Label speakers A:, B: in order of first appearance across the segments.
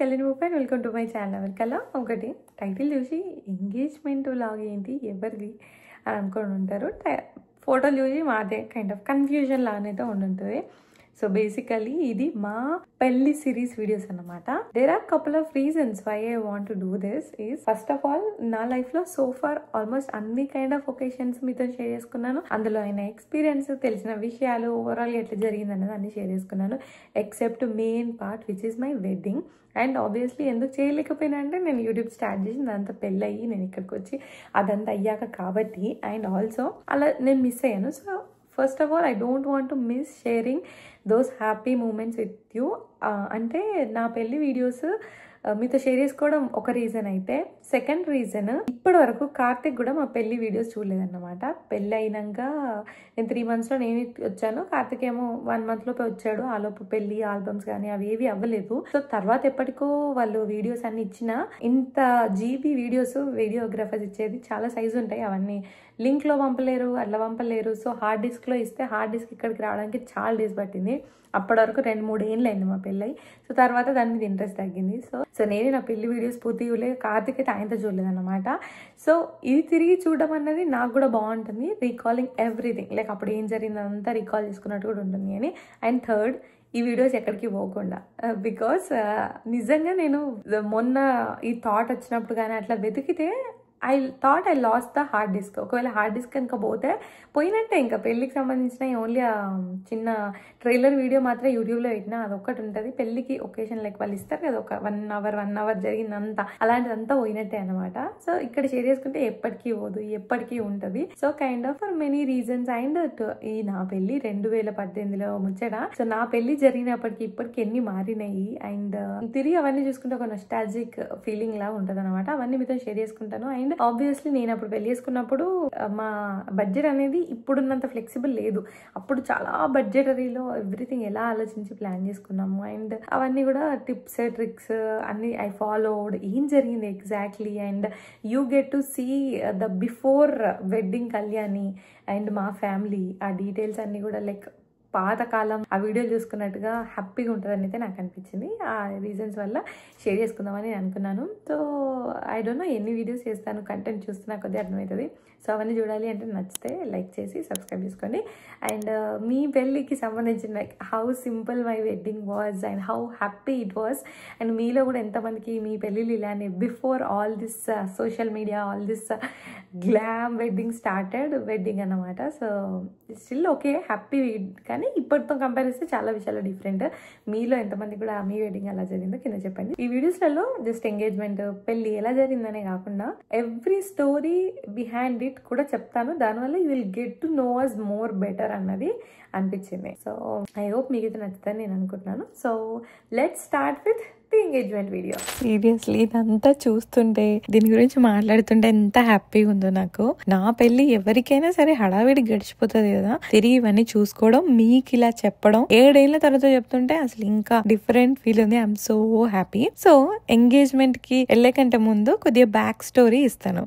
A: Shalini Mupa and welcome to my channel. Kala ఒకటి title చూసి engagement vlog ఏంటి ఎవరిది అని అనుకొని ఉంటారు. ఫోటోలు చూసి మాదే కైండ్ ఆఫ్ కన్ఫ్యూజన్ లానైతే ఉండుంటుంది. సో బేసికలీ ఇది మా పెళ్లి సిరీస్ వీడియోస్ అన్నమాట. There are couple of reasons why I want to do this. Is first of all నా లైఫ్ లో సో ఫార్ ఆల్మోస్ట్ అన్ని కైండ్ ఆఫ్ ఒకేషన్స్ మీతో షేర్ చేసుకున్నాను. అందులో అయిన ఎక్స్పీరియన్స్, తెలిసిన విషయాలు, ఓవరాల్ ఎట్లా జరిగింది అనేది అన్ని షేర్ చేసుకున్నాను. Except main part which is my wedding. And obviously ఎందుకు చేయలేకపోయినా అంటే నేను యూట్యూబ్ స్టార్ట్ చేసింది అదంతా పెళ్ళయ్యి నేను ఇక్కడికి వచ్చి అదంతా అయ్యాక కాబట్టి. అండ్ ఆల్సో అలా నేను మిస్ అయ్యాను. So first of all I don't want to miss sharing those happy moments with you. అంటే నా పెళ్లి వీడియోస్ మీతో షేర్ చేసుకోవడం ఒక రీజన్ అయితే, సెకండ్ రీజన్ ఇప్పటి వరకు కార్తిక్ కూడా మా పెళ్లి వీడియోస్ చూడలేదన్నమాట. పెళ్ళి అయినాక నేను 3 monthsలో నేను వచ్చాను, కార్తిక్ ఏమో 1 monthలోపే వచ్చాడు. ఆలోపు పెళ్లి ఆల్బమ్స్ కానీ అవి ఏవి అవ్వలేదు. సో తర్వాత ఎప్పటికో వాళ్ళు వీడియోస్ అన్ని ఇచ్చినా ఇంత జీబీ వీడియోస్ వీడియోగ్రాఫర్స్ ఇచ్చేది చాలా సైజు ఉంటాయి, అవన్నీ లింక్లో పంపలేరు, అట్లా పంపలేరు. సో హార్డ్ డిస్క్లో ఇస్తే హార్డ్ డిస్క్ ఇక్కడికి రావడానికి చాలా డేస్ పట్టింది. అప్పటి వరకు 2-3 ఏళ్ళు అయింది మా పెళ్ళి. సో తర్వాత దాని మీద ఇంట్రెస్ట్ తగ్గింది. సో నేను నా పెళ్లి వీడియోస్ పూర్తి చూడలేదు, కార్తిక్ అయితే ఆయనతో చూడలేదు అనమాట. సో ఇది తిరిగి చూడడం అన్నది నాకు కూడా బాగుంటుంది, రీకాలింగ్ ఎవ్రీథింగ్, లైక్ అప్పుడు ఏం జరిగిందంతా రీకాల్ చేసుకున్నట్టు కూడా ఉంటుంది అని. అండ్ థర్డ్, ఈ వీడియోస్ ఎక్కడికి పోకుండా, బికాస్ నిజంగా నేను మొన్న ఈ థాట్ వచ్చినప్పుడు కానీ అట్లా వెతికితే I thought I last the hard disk. ఒకవేళ హార్డ్ డిస్క్ కనుక పోయినట్టే. ఇంకా పెళ్ళికి సంబంధించిన ఓన్లీ చిన్న ట్రైలర్ వీడియో మాత్రం యూట్యూబ్లో పెట్టినా అదొక్కటి ఉంటుంది. పెళ్ళికి ఒకేషన్ లైక్ వాళ్ళు ఇస్తారు కదా, ఒక 1 hour జరిగిందంతా, అలాంటిదంతా పోయినట్టే అనమాట. సో ఇక్కడ షేర్ చేసుకుంటే ఎప్పటికీ పోదు, ఎప్పటికీ ఉంటుంది. So kind of for many reasons. And ఈ నా పెళ్ళి 2018లో ముచ్చట. సో నా పెళ్ళి జరిగినప్పటికీ ఇప్పటికి ఎన్ని మారినాయి. అండ్ తిరిగి అవన్నీ చూసుకుంటే ఒక నస్టాల్జిక్ ఫీలింగ్ లా ఉంటుంది అనమాట. అవన్నీ మీతో షేర్ చేసుకుంటాను. అండ్ ఆబ్వియస్లీ నేను అప్పుడు పెళ్లి చేసుకున్నప్పుడు మా బడ్జెట్ అనేది ఇప్పుడున్నంత ఫ్లెక్సిబుల్ లేదు. అప్పుడు చాలా బడ్జెటరీలో ఎవ్రీథింగ్ ఎలా ఆలోచించి ప్లాన్ చేసుకున్నాము. అండ్ అవన్నీ కూడా టిప్స్, ట్రిక్స్ అన్ని ఐ ఫాలోడ్. ఏం జరిగింది exactly, and you get to see the before wedding Kalyani and మా ఫ్యామిలీ. ఆ డీటెయిల్స్ అన్ని కూడా లైక్ పాతకాలం ఆ వీడియోలు చూసుకున్నట్టుగా హ్యాపీగా ఉంటుందని అయితే నాకు అనిపించింది. ఆ రీజన్స్ వల్ల షేర్ చేసుకుందామని నేను అనుకున్నాను. సో ఐ డోంట్ నో ఎన్ని వీడియోస్ చేస్తాను, కంటెంట్ చూస్తున్నా కొద్దిగా అర్థమవుతుంది. సో అవన్నీ చూడాలి అంటే నచ్చితే లైక్ చేసి సబ్స్క్రైబ్ చేసుకోండి. అండ్ మీ పెళ్ళికి సంబంధించిన like how simple my wedding was and how happy it was. And మీలో కూడా ఎంతమందికి మీ పెళ్ళిళ్ళు ఇలానే before all this social media, all this glam wedding started wedding అన్నమాట. సో స్టిల్ ఓకే హ్యాపీ, కానీ ఇప్పటితో కంపేర్ చేస్తే చాలా విషయాలు డిఫరెంట్. మీలో ఎంతమంది కూడా మీ వెడ్డింగ్ ఎలా జరిగిందో కింద చెప్పండి. ఈ వీడియోస్లలో జస్ట్ ఎంగేజ్మెంట్, పెళ్లి ఎలా జరిగిందనే కాకుండా ఎవ్రీ స్టోరీ బిహైండ్ ఇట్ కూడా చెప్తాను. దానివల్ల you will get to know us more better అన్నది అనిపించింది. సో ఐ హోప్ మీకు అయితే నచ్చుతుందని నేను అనుకుంటున్నాను. So let's start with the engagement video. Seriously ఇదంతా చూస్తుంటే, దీని గురించి మాట్లాడుతుంటే ఎంత హ్యాపీగా ఉందో నాకు. నా పెళ్లి ఎవరికైనా సరే హడావిడి గడిచిపోతుంది కదా, తిరిగి ఇవన్నీ చూసుకోవడం, మీకు ఇలా చెప్పడం 7 ఏళ్ల తర్వాత చెప్తుంటే అసలు ఇంకా డిఫరెంట్ ఫీల్ ఉంది. I'm so happy. So engagement కి వెళ్ళే కంటే ముందు కొద్దిగా బ్యాక్ స్టోరీ ఇస్తాను.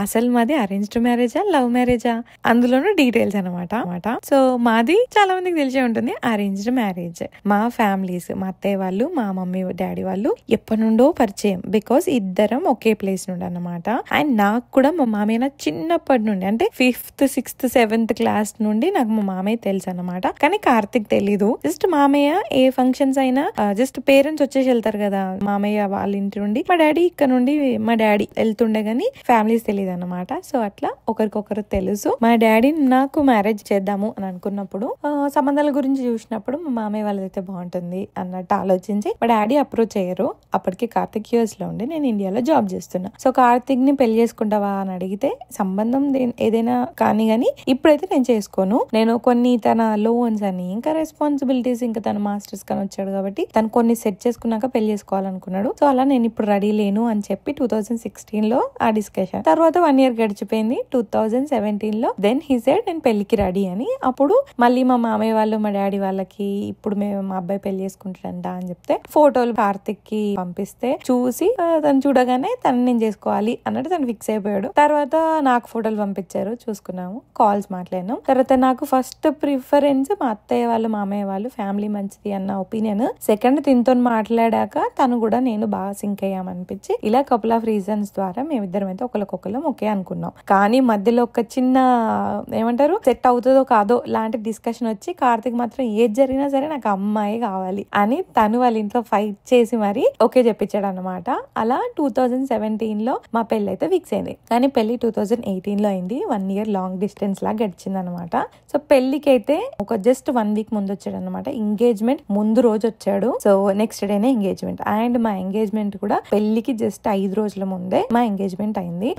A: అసలు మాది అరేంజ్డ్ మ్యారేజా, లవ్ మ్యారేజా, అందులోనూ డీటెయిల్స్ అనమాట. సో మాది చాలా మందికి తెలిసే ఉంటుంది, అరేంజ్డ్ మ్యారేజ్. మా ఫ్యామిలీస్, మా అత్తయ్య వాళ్ళు, మా మమ్మీ డాడీ వాళ్ళు ఎప్పటి నుండో పరిచయం, బికాస్ ఇద్దరం ఒకే ప్లేస్ నుండి అన్నమాట. అండ్ నాకు కూడా మా మామయ్య చిన్నప్పటి నుండి, అంటే 5th, 6th, 7th క్లాస్ నుండి నాకు మా మామయ్య తెలుసు అన్నమాట. కానీ కార్తిక్ తెలీదు. జస్ట్ మామయ్య ఏ ఫంక్షన్స్ అయినా జస్ట్ పేరెంట్స్ వచ్చేసి వెళ్తారు కదా మామయ్య వాళ్ళ ఇంటి నుండి, మా డాడీ ఇక్కడ నుండి మా డాడీ వెళ్తుండే గానీ ఫ్యామిలీస్ తెలియదు అన్నమాట. సో అట్లా ఒకరికొకరు తెలుసు. మా డాడీ నాకు మ్యారేజ్ చేద్దాము అని అనుకున్నప్పుడు సంబంధాల గురించి చూసినప్పుడు మా మామయ్య వాళ్ళదైతే బాగుంటుంది అన్నట్టు ఆలోచించి మా డాడీ అప్రోచ్ అయ్యారు. అప్పటికి కార్తిక్ US లో ఉండి నేను ఇండియాలో జాబ్ చేస్తున్నా. సో కార్తిక్ ని పెళ్లి చేసుకుంటావా అని అడిగితే సంబంధం ఏదైనా కానీ ఇప్పుడైతే నేను చేసుకోను, నేను కొన్ని తన లోన్స్ అని ఇంకా రెస్పాన్సిబిలిటీస్, ఇంకా తన మాస్టర్స్ కానీ వచ్చాడు కాబట్టి తను కొన్ని సెట్ చేసుకున్నాక పెళ్లి చేసుకోవాలనుకున్నాడు. సో అలా నేను ఇప్పుడు రెడీ లేను అని చెప్పి 2016లో ఆ డిస్కషన్. తర్వాత 1 year గడిచిపోయింది. 2017లో దెన్ హీ సెడ్ నేను పెళ్లికి రెడీ అని. అప్పుడు మళ్ళీ మా మామయ్య వాళ్ళు మా డాడీ వాళ్ళకి ఇప్పుడు మేము మా అబ్బాయి పెళ్లి చేసుకుంటాడంట అని చెప్తే ఫోటోలు కార్తిక్ కార్తిక్ కి పంపిస్తే చూసి తను చూడగానే తను నేను చేసుకోవాలి అన్నట్టు తను ఫిక్స్ అయిపోయాడు. తర్వాత నాకు ఫోటోలు పంపించారు, చూసుకున్నాము, కాల్స్ మాట్లాడినాం. తర్వాత నాకు ఫస్ట్ ప్రిఫరెన్స్ మా అత్తయ్య వాళ్ళు మామయ్య వాళ్ళు ఫ్యామిలీ మంచిది అన్న ఒపీనియన్. సెకండ్ తినతో మాట్లాడాక తను కూడా నేను బాగా సింక్ అయ్యామనిపించి ఇలా కపుల్ ఆఫ్ రీజన్స్ ద్వారా మేమిద్దరం అయితే ఒకరికొకరు ఓకే అనుకున్నాం. కానీ మధ్యలో ఒక చిన్న ఏమంటారు సెట్ అవుతుందో కాదో లాంటి డిస్కషన్ వచ్చి కార్తిక్ మాత్రం ఏది జరిగినా సరే నాకు అమ్మాయి కావాలి అని తను వాళ్ళ ఇంట్లో ఫైట్ చేసి మరి ఓకే చెప్పించాడు అనమాట. అలా 2017 లో మా పెళ్లి అయితే ఫిక్స్ అయింది. కానీ పెళ్లి 2018 లో అయింది. 1 year లాంగ్ డిస్టెన్స్ లా గడిచింది అనమాట. సో పెళ్లికి అయితే ఒక జస్ట్ 1 week ముందు వచ్చాడు అనమాట. ఎంగేజ్మెంట్ ముందు రోజు వచ్చాడు. సో నెక్స్ట్ డేనే ఎంగేజ్మెంట్. అండ్ మా ఎంగేజ్మెంట్ కూడా పెళ్లికి జస్ట్ 5 రోజుల ముందే మా ఎంగేజ్మెంట్ అయింది.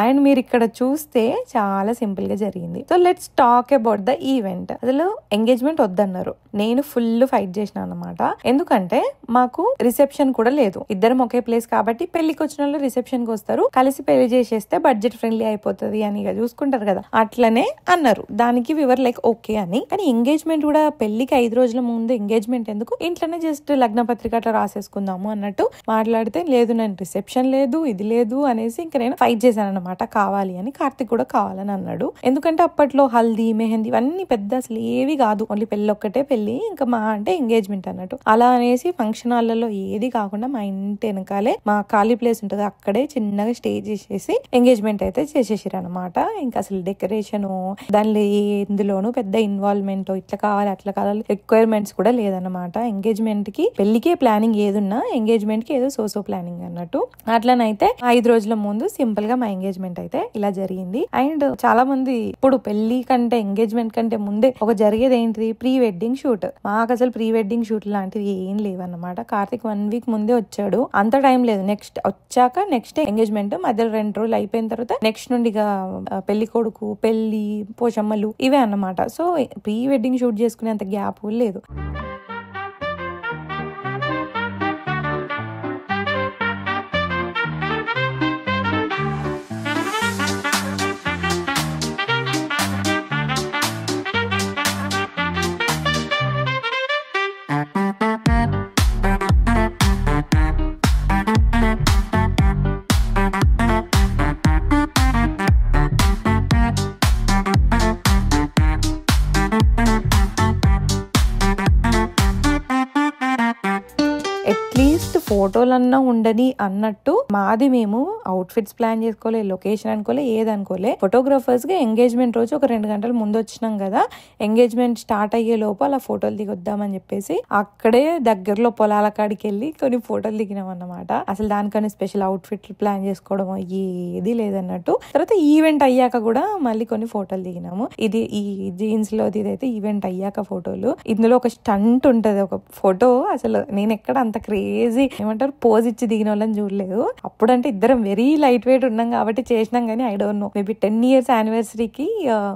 A: అండ్ మీరు ఇక్కడ చూస్తే చాలా సింపుల్ గా జరిగింది. So let's talk about the event. అసలు ఎంగేజ్మెంట్ వద్దన్నారు, నేను ఫుల్ ఫైట్ చేసిన అనమాట. ఎందుకంటే మాకు రిసెప్షన్ కూడా లేదు, ఇద్దరం ఒకే ప్లేస్ కాబట్టి పెళ్లికి వచ్చిన వాళ్ళు రిసెప్షన్ కి వస్తారు, కలిసి పెళ్లి చేసేస్తే బడ్జెట్ ఫ్రెండ్లీ అయిపోతుంది అని చూసుకుంటారు కదా, అట్లనే అన్నారు. దానికి వివర్ లైక్ ఓకే అని. కానీ ఎంగేజ్మెంట్ కూడా పెళ్లికి 5 రోజుల ముందు ఎంగేజ్మెంట్ ఎందుకు, ఇంట్లోనే జస్ట్ లగ్న పత్రిక అట్లా రాసేసుకుందాము అన్నట్టు మాట్లాడితే, లేదు నేను రిసెప్షన్ లేదు ఇది లేదు అనేసి ఇంకా నేను ఫైట్ చేశాను అనమాట. కావాలి అని, కార్తిక్ కూడా కావాలని అన్నాడు. ఎందుకంటే అప్పట్లో హల్దీ మెహందీ ఇవన్నీ పెద్ద అసలు ఏవి కాదు, ఓన్లీ పెళ్లి ఒక్కటే పెళ్లి, ఇంకా మా అంటే ఎంగేజ్మెంట్ అన్నట్టు. అలా అనేసి ఫంక్షన్ హాల్లో ఏది కాకుండా మా ఇంటి వెనకాలే మా ఖాళీ ప్లేస్ ఉంటుంది, అక్కడే చిన్నగా స్టేజ్ చేసేసి ఎంగేజ్మెంట్ అయితే చేసేసారు అనమాట. ఇంకా అసలు డెకరేషన్ దానిలో ఎందులోనూ పెద్ద ఇన్వాల్వ్మెంట్ ఇట్లా కావాలి అట్లా కావాలి రిక్వైర్మెంట్స్ కూడా లేదన్నమాట. ఎంగేజ్మెంట్ కి పెళ్లికే ప్లానింగ్ ఏదున్నా ఎంగేజ్మెంట్ కి ఏదో సోసో ప్లానింగ్ అన్నట్టు. అట్లనైతే 5 రోజుల ముందు సింపుల్ గా మా ఎంగేజ్మెంట్ అయితే ఇలా జరిగింది. అండ్ చాలా మంది ఇప్పుడు పెళ్లి కంటే ఎంగేజ్మెంట్ కంటే ముందే ఒక జరిగేది ఏంటిది, ప్రీ వెడ్డింగ్ షూట్. మాకు అసలు ప్రీ వెడ్డింగ్ షూట్ లాంటివి ఏం లేవన్నమాట. కార్తిక్ 1 week ముందే వచ్చాడు, అంత టైం లేదు. నెక్స్ట్ వచ్చాక నెక్స్ట్ ఎంగేజ్మెంట్, మధ్యలో 2 రోజులు అయిపోయిన తర్వాత నెక్స్ట్ నుండి ఇక పెళ్లి కొడుకు పెళ్లి పోషమ్మలు ఇవే అన్నమాట. సో ప్రీ వెడ్డింగ్ షూట్ చేసుకునేంత గ్యాప్ లేదు. ఫోటోలన్నా ఉండని అన్నట్టు మాది మేము అవుట్ ఫిట్స్ ప్లాన్ చేసుకోలే, లొకేషన్ అనుకోలే, ఏదనుకోలే. ఫోటోగ్రాఫర్స్ గా ఎంగేజ్మెంట్ రోజు ఒక 2 గంటల ముందు వచ్చినాం కదా, ఎంగేజ్మెంట్ స్టార్ట్ అయ్యే లోపు అలా ఫోటోలు దిగొద్దామని చెప్పేసి అక్కడే దగ్గరలో పొలాల కాడికి వెళ్ళి కొన్ని ఫోటోలు దిగినాం అన్నమాట. అసలు దానికని స్పెషల్ అవుట్ ఫిట్ ప్లాన్ చేసుకోవడం ఏది లేదన్నట్టు. తర్వాత ఈవెంట్ అయ్యాక కూడా మళ్ళీ కొన్ని ఫోటోలు దిగినాము. ఇది ఈ జీన్స్ లో ఇదైతే ఈవెంట్ అయ్యాక ఫోటోలు. ఇందులో ఒక స్టంట్ ఉంటది, ఒక ఫోటో అసలు నేను ఎక్కడ అంత క్రేజీ ఏమంటారు పోజ్ ఇచ్చి దిగిన వాళ్ళని చూడలేదు. అప్పుడంటే ఇద్దరం వెరీ లైట్ వెయిట్ ఉన్నాం కాబట్టి చేసినాం, కానీ I don't know maybe 10 years యానివర్సరీకి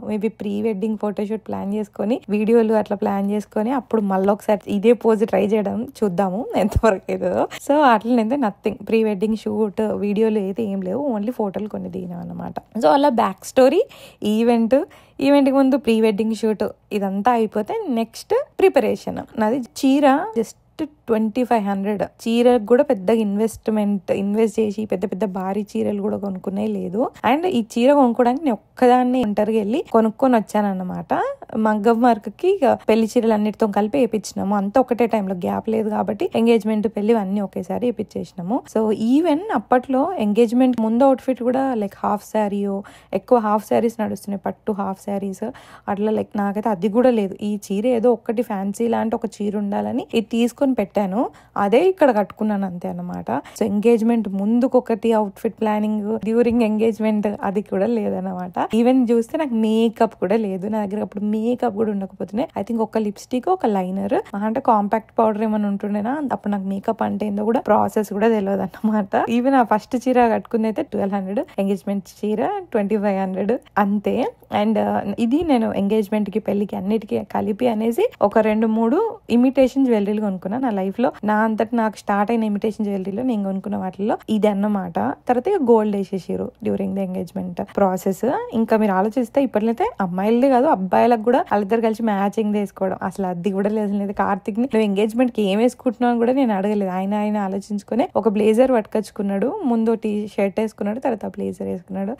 A: maybe pre wedding photoshoot plan చేసుకొని వీడియోలు అట్లా ప్లాన్ చేసుకొని అప్పుడు మళ్ళీ ఒకసారి ఇదే పోజ్ ట్రై చేయడం చూద్దాము ఎంతవరకు అవుతుందో. సో అట్లనైతే నథింగ్, ప్రీ వెడ్డింగ్ షూట్ వీడియోలు అయితే ఏం లేవు, ఓన్లీ ఫోటోలు కొన్ని దిగినాం అన్నమాట. సో అలా బ్యాక్ స్టోరీ ఈవెంట్కి ముందు ప్రీ వెడ్డింగ్ షూట్ ఇదంతా అయిపోతే నెక్స్ట్ ప్రిపరేషన్. నాది చీర జస్ట్ 2500 చీరకు కూడా పెద్దగా ఇన్వెస్ట్ చేసి పెద్ద పెద్ద భారీ చీరలు కూడా కొనుక్కునే లేదు. అండ్ ఈ చీర కొనుక్కోవడానికి నేను ఒక్కదాన్ని ఇంటర్కి వెళ్ళి కొనుక్కొని వచ్చానన్నమాట. మగ్గం వర్క్ కి పెళ్లి చీరలు అన్నిటితో కలిపి వేయించినాము, అంతా ఒకటే టైంలో గ్యాప్ లేదు కాబట్టి ఎంగేజ్మెంట్ పెళ్లి అన్ని ఒకేసారి వేయించేసినాము. సో ఈవెన్ అప్పట్లో ఎంగేజ్మెంట్ ముందు అవుట్ఫిట్ కూడా లైక్ హాఫ్ శారీయో, ఎక్కువ హాఫ్ శారీస్ నడుస్తున్నాయి, పట్టు హాఫ్ శారీస్ అట్లా. లైక్ నాకైతే అది కూడా లేదు, ఈ చీర ఏదో ఒక్కటి ఫ్యాన్సీ లాంటి ఒక చీర ఉండాలని ఇది తీసుకొని పెట్టాను పెట్టాను అదే ఇక్కడ కట్టుకున్నాను అంతే అన్నమాట. సో ఎంగేజ్మెంట్ ముందుకొకటి అవుట్ఫిట్ ప్లానింగ్, డ్యూరింగ్ ఎంగేజ్మెంట్ అది కూడా లేదన్నమాట. ఈవెన్ చూస్తే నాకు మేకప్ కూడా లేదు నా దగ్గర. అప్పుడు మేకప్ కూడా ఉండకపోతున్నాయి. ఐ థింక్ ఒక లిప్స్టిక్, ఒక లైనర్, అంటే కాంపాక్ట్ పౌడర్ ఏమైనా ఉంటుండేనా. అప్పుడు నాకు మేకప్ అంటే ఏందో కూడా ప్రాసెస్ కూడా తెలియదు అన్నమాట. ఈవెన్ ఆ ఫస్ట్ చీర కట్టుకుంది అయితే 1200, ఎంగేజ్మెంట్ చీర 2500 అంతే. అండ్ ఇది నేను ఎంగేజ్మెంట్ కి, పెళ్లికి అన్నిటికీ కలిపి అనేసి ఒక 2-3 ఇమిటేషన్ జ్యువెలరీలు కొనుక్కున్నాను నా లైఫ్ లో. నా అంతటి నాకు స్టార్ట్ అయిన ఇమిటేషన్ జ్యువెలరీలో నేను కొనుక్కున్న వాటిలో ఇది అన్నమాట. తర్వాత గోల్డ్ వేసేసారు డ్యూరింగ్ ద ఎంగేజ్మెంట్ ప్రాసెస్. ఇంకా మీరు ఆలోచిస్తే ఇప్పట్లయితే అమ్మాయిలది కాదు అబ్బాయిలకు కూడా వాళ్ళిద్దరు కలిసి మ్యాచింగ్ వేసుకోవడం అసలు అది కూడా లేదు. కార్తిక్ ని నువ్వు ఎంగేజ్మెంట్ కి ఏం వేసుకుంటున్నావు కూడా నేను అడగలేదు. ఆయన ఆలోచించుకుని ఒక బ్లేజర్ పట్టుకొచ్చుకున్నాడు, ముందు టీ షర్ట్ వేసుకున్నాడు, తర్వాత బ్లేజర్ వేసుకున్నాడు.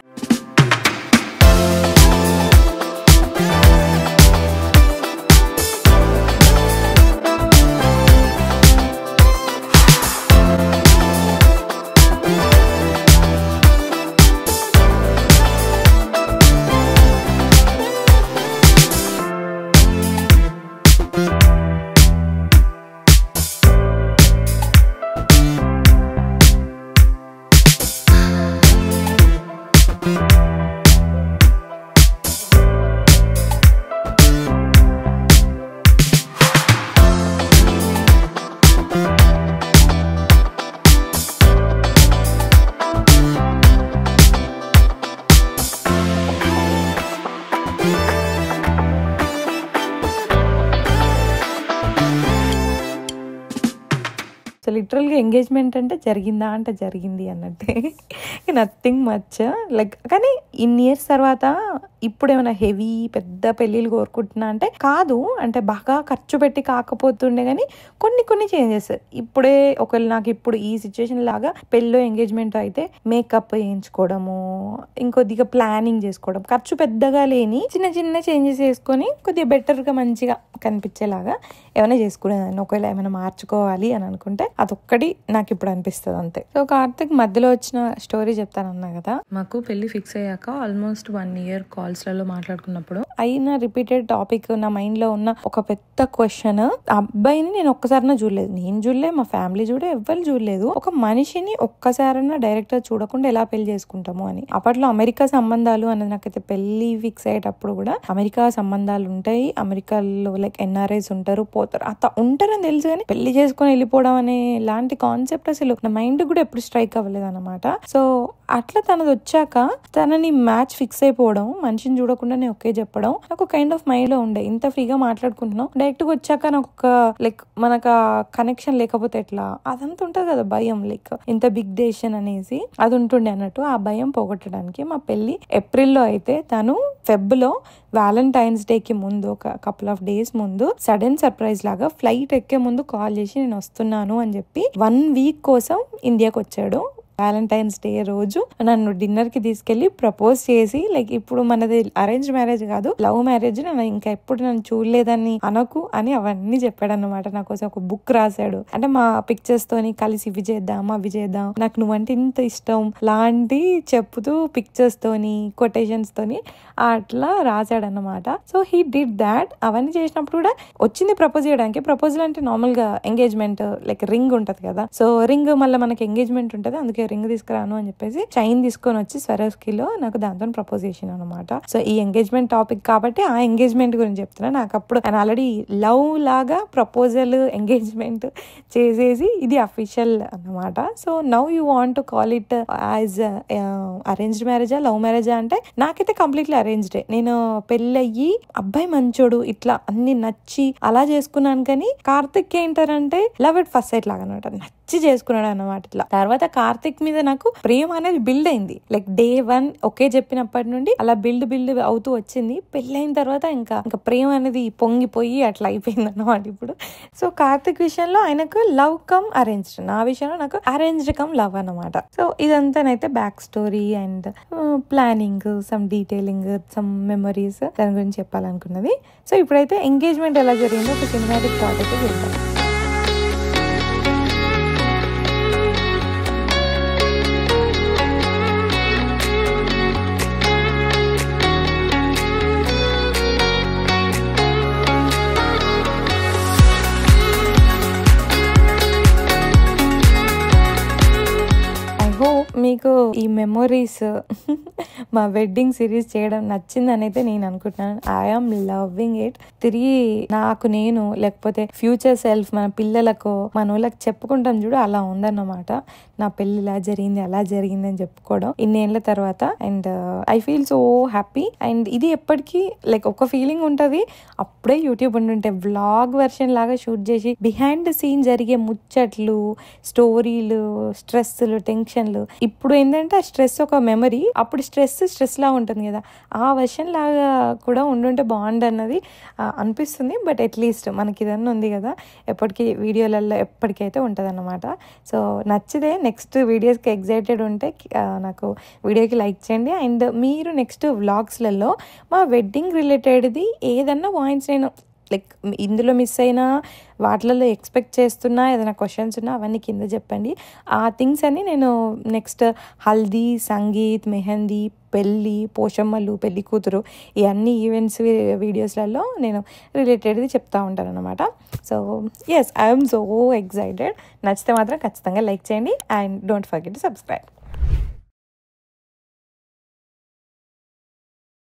A: లిటరల్ గా ఎంగేజ్మెంట్ అంటే జరిగిందా అంటే జరిగింది అన్నట్టే, నథింగ్ మచ్ లైక్. కానీ ఇన్ని ఇయర్స్ తర్వాత ఇప్పుడు ఏమైనా హెవీ పెద్ద పెళ్ళిళ్ళు కోరుకుంటున్నా అంటే కాదు, అంటే బాగా ఖర్చు పెట్టి కాకపోతుండే కానీ కొన్ని చేంజెస్. ఇప్పుడే ఒకవేళ నాకు ఇప్పుడు ఈ సిచ్యువేషన్ లాగా పెళ్ళిలో ఎంగేజ్మెంట్ అయితే మేకప్ వేయించుకోవడము, ఇంకొద్దిగా ప్లానింగ్ చేసుకోవడం, ఖర్చు పెద్దగా లేని చిన్న చేంజెస్ చేసుకొని కొద్దిగా బెటర్గా మంచిగా కనిపించేలాగా ఏమైనా చేసుకునేదాన్ని. ఒకవేళ ఏమైనా మార్చుకోవాలి అని అనుకుంటే అదొక్కటి నాకు ఇప్పుడు అనిపిస్తుంది అంతే. సో కార్తిక్ మధ్యలో వచ్చిన స్టోరీ చెప్తానన్నా కదా. మాకు పెళ్లి ఫిక్స్ అయ్యాక ఆల్మోస్ట్ 1 year కాల్స్ లలో మాట్లాడుకున్నప్పుడు అయిన రిపీటెడ్ టాపిక్ నా మైండ్ లో ఉన్న ఒక పెద్ద క్వశ్చన్, అబ్బాయిని నేను ఒక్కసారైనా చూడలేదు, నేను చూడలేదు, మా ఫ్యామిలీ ఎవ్వరు చూడలేదు. ఒక మనిషిని ఒక్కసారైనా డైరెక్ట్ గా చూడకుండా ఎలా పెళ్లి చేసుకుంటాము అని. అప్పట్లో అమెరికా సంబంధాలు అన్నది నాకైతే పెళ్లి ఫిక్స్ అయ్యేటప్పుడు కూడా అమెరికా సంబంధాలు ఉంటాయి, అమెరికాలో లైక్ NRIs ఉంటారు, పోతారు, ఉంటారని తెలుసు కానీ పెళ్లి చేసుకుని వెళ్ళిపోవడం అనే లాంటి కాన్సెప్ట్ అసలు నా మైండ్ కూడా ఎప్పుడు స్ట్రైక్ అవ్వలేదు అనమాట. సో అట్లా తనది వచ్చాక తనని మ్యాచ్ ఫిక్స్ అయిపోవడం, మనిషిని చూడకుండానే ఒకే చెప్పడం నాకు కైండ్ ఆఫ్ మైండ్ లో ఉండే. ఇంత ఫ్రీగా మాట్లాడుకుంటున్నాం, డైరెక్ట్ గా వచ్చాక నాకు ఒక లైక్ మనకు కనెక్షన్ లేకపోతే ఎట్లా, అదంతా ఉంటది కదా భయం, లైక్ ఇంత బిగ్ డెసిషన్ అనేసి అది ఉంటుండే అన్నట్టు. ఆ భయం పోగొట్టడానికి మా పెళ్లి ఏప్రిల్లో అయితే తను ఫెబ్ లో వ్యాలంటైన్స్ డే కి ముందు ఒక కపుల్ ఆఫ్ డేస్ ముందు సడన్ సర్ప్రైజ్ లాగా ఫ్లైట్ ఎక్కే ముందు కాల్ చేసి నేను వస్తున్నాను అని చెప్పి 1 week కోసం ఇండియాకి వచ్చాడు. వ్యాలంటైన్స్ డే రోజు నన్ను డిన్నర్ కి తీసుకెళ్లి ప్రపోజ్ చేసి, లైక్ ఇప్పుడు మనది అరేంజ్ మ్యారేజ్ కాదు లవ్ మ్యారేజ్, నన్ను ఇంకా ఎప్పుడు నన్ను చూడలేదని అనకు అని అవన్నీ చెప్పాడు అన్నమాట. నా కోసం ఒక బుక్ రాశాడు, అంటే మా పిక్చర్స్ తోని కలిసి ఇవి చేద్దాం అవి చేద్దాం, నాకు నువ్వంటే ఇంత ఇష్టం లాంటి చెప్పుతూ పిక్చర్స్ తోని కొటేషన్స్ తోని అట్లా రాశాడు అన్నమాట. So he did that. అవన్నీ చేసినప్పుడు కూడా వచ్చింది ప్రపోజ్ చేయడానికి. ప్రపోజల్ అంటే నార్మల్ గా ఎంగేజ్మెంట్ లైక్ రింగ్ ఉంటది కదా, సో రింగ్ మళ్ళీ మనకి ఎంగేజ్మెంట్ ఉంటది, అందుకే రింగ్ తీసుకురాను అని చెప్పేసి చైన్ తీసుకొని వచ్చి స్వరోస్కీలో నాకు దాంతో ప్రపోజ్ చేసిన అనమాట. సో ఈ ఎంగేజ్మెంట్ టాపిక్ కాబట్టి ఆ ఎంగేజ్మెంట్ గురించి చెప్తున్నా. నాకు అప్పుడు ఆయన ఆల్రెడీ లవ్ లాగా ప్రపోజల్ ఎంగేజ్మెంట్ చేసేసి ఇది అఫీషియల్ అన్నమాట. So now you want to call it as arranged మ్యారేజా లవ్ మ్యారేజా అంటే నాకైతే కంప్లీట్లీ అరేంజ్డే. నేను పెళ్ళయ్యి అబ్బాయి మంచోడు ఇట్లా అన్ని నచ్చి అలా చేసుకున్నాను. కానీ కార్తిక్ ఏంటారంటే లవ్ ఎట్ ఫస్ట్ సైట్ లాగా అనమాట, నచ్చి చేసుకున్నాడు అన్నమాట. ఇట్లా తర్వాత కార్తిక్ మీద నాకు ప్రేమ అనేది బిల్డ్ అయింది. లైక్ day 1 ఒకే చెప్పినప్పటి నుండి అలా బిల్డ్ అవుతూ వచ్చింది. పెళ్ళైన తర్వాత ఇంకా ప్రేమ అనేది పొంగిపోయి అట్లా అయిపోయింది అన్నమాట ఇప్పుడు. సో కార్తిక్ విషయంలో ఆయనకు లవ్ కమ్ అరేంజ్డ్, నా విషయంలో నాకు అరేంజ్డ్ కమ్ లవ్ అన్నమాట. సో ఇదంతానైతే back story and planning, some detailing, some memories దాని గురించి చెప్పాలనుకున్నది. సో ఇప్పుడైతే ఎంగేజ్మెంట్ ఎలా జరిగిందో ఒక సినిమాటిక్ థాట్ అయితే చెప్తాను. మీకు ఈ మెమొరీస్ మా వెడ్డింగ్ సిరీస్ చేయడం నచ్చిందని అయితే నేను అనుకుంటున్నాను. I'm loving it. తిరిగి నాకు నేను లేకపోతే ఫ్యూచర్ సెల్ఫ్ మన పిల్లలకు మన వాళ్ళకి చెప్పుకుంటాం చూడు, అలా ఉందన్నమాట. నా పెళ్లి ఇలా జరిగింది అలా జరిగింది అని చెప్పుకోవడం ఇన్నేళ్ల తర్వాత. And I feel so happy. And ఇది ఎప్పటికీ లైక్ ఒక ఫీలింగ్ ఉంటుంది, అప్పుడే యూట్యూబ్ ఉంటుంటే వ్లాగ్ వర్షన్ లాగా షూట్ చేసి బిహైండ్ ద సీన్ జరిగే ముచ్చట్లు, స్టోరీలు, స్ట్రెస్లు, టెన్షన్లు. ఇప్పుడు ఏంటంటే ఆ స్ట్రెస్ ఒక మెమరీ, అప్పుడు స్ట్రెస్ లా ఉంటుంది కదా, ఆ వర్షన్ లాగా కూడా ఉండుంటే బాగుండు అన్నది అనిపిస్తుంది. బట్ అట్లీస్ట్ మనకి ఇదన్నీ ఉంది కదా, ఎప్పటికీ వీడియోలలో ఎప్పటికైతే ఉంటుంది అన్నమాట. సో నచ్చితే నెక్స్ట్ వీడియోస్కి ఎగ్జైటెడ్ ఉంటే నాకు వీడియోకి లైక్ చేయండి. అండ్ మీరు నెక్స్ట్ వ్లాగ్స్లలో మా వెడ్డింగ్ రిలేటెడ్ది ఏదన్నా పాయింట్స్ నేను లైక్ ఇందులో మిస్ అయినా వాటిలలో ఎక్స్పెక్ట్ చేస్తున్నా, ఏదైనా క్వశ్చన్స్ ఉన్నా అవన్నీ కింద చెప్పండి. ఆ థింగ్స్ అన్ని నేను నెక్స్ట్ హల్దీ, సంగీత్, మెహందీ, పెళ్ళి, పోషమ్మలు, పెళ్లి కూతురు, ఈ అన్ని ఈవెంట్స్ వీడియోస్లలో నేను రిలేటెడ్ది చెప్తా ఉంటాను అనమాట. So yes, I'm so excited. నచ్చితే మాత్రం ఖచ్చితంగా లైక్ చేయండి and don't forget to subscribe.